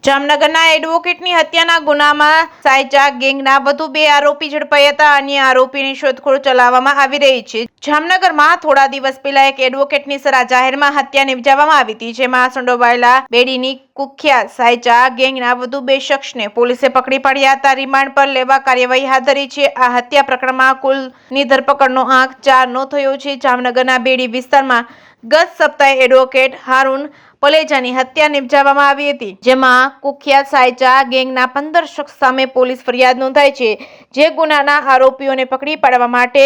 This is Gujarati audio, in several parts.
જામનગરના એડવોકેટની હત્યાના ગુનામાં સાયચા ગેંગના વધુ 2 આરોપી ઝડપાયા હતા. અન્ય આરોપીની શોધખોળ ચલાવવામાં આવી રહી છે. જામનગરમાં થોડા દિવસ પહેલા એક એડવોકેટની જાહેરમાં હત્યા નિપજાવવામાં આવી હતી, જેમાં સંડોવાયેલા બેડીની કુખ્યાત સાયચા ગેંગના વધુ 2 શખ્સને પોલીસે પકડી પાડ્યા હતા. રિમાન્ડ પર લેવા કાર્યવાહી હાથ ધરી છે. આ હત્યા પ્રકરણમાં કુલની ધરપકડનો આંક 4 નો થયો છે. જામનગરના બેડી વિસ્તારમાં ગત સપ્તાહે એડવોકેટ હારૂન પલેજાની હત્યા નિપજાવવામાં આવી હતી, જેમાં કુખ્યાત સાયચા ગેંગના 15 શખ્સ સામે પોલીસ ફરિયાદ નોંધાઈ છે. જે ગુનાના આરોપીઓને પકડી પાડવા માટે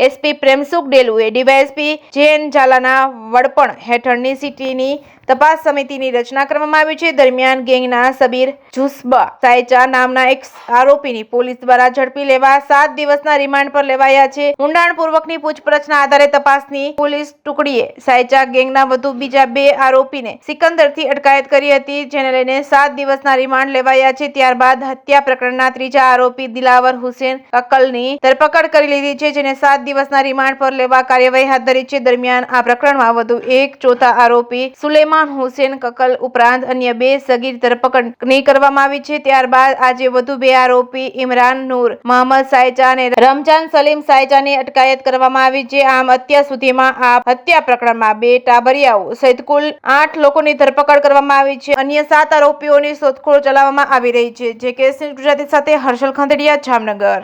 એસપી પ્રેમસુખ ડેલુએ ડીવાયએસપી જેએન ઝાલાના વડપણ હેઠળની સિટીની તપાસ સમિતિની રચના કરવામાં આવી છે. દરમિયાન ગેંગના સબીર જુસ્બા સાયચા નામના એક આરોપીની પોલીસ દ્વારા ઝડપી લેવા 7 દિવસના રિમાન્ડ પર લેવાયા છે. ઊંડાણપૂર્વકની પૂછપરછના આધારે તપાસની પોલીસ ટુકડીએ સાયચા ગેંગના વધુ બીજા 2 આરોપીને સિકંદરથી અટકાયત કરી હતી, જેને લઈને 7 દિવસના રિમાન્ડ લેવાયા છે. ત્યારબાદ હત્યા પ્રકરણના ત્રીજા આરોપી દિલાવર હુસેન કક્કલની ધરપકડ કરી લીધી છે, જેને 7 દિવસના રિમાન્ડ પર લેવા કાર્યવાહી હાથ ધરી છે. દરમિયાન આ પ્રકરણમાં વધુ એક ચોથા આરોપી સુલેમાન હુસેન કક્કલ ઉપરાંત અન્ય 2 સગીર ધરપકડ કરવામાં આવી છે. ત્યારબાદ આજે વધુ 2 આરોપી ઇમરાન નૂર મોહમ્મદ સાયચા અને રમજાન સલીમ સાયચાની અટકાયત કરવામાં આવી છે. આમ અત્યાર સુધીમાં આ હત્યા પ્રકરણમાં 2 ટાબરિયાઓ સહિત કુલ 8 લોકોની ધરપકડ કરવામાં આવી છે. અન્ય 7 આરોપીઓની શોધખોળ ચલાવવામાં આવી રહી છે. જે કેસ ગુજરાતી સાથે હર્ષલ ખંડેરિયા, જામનગર.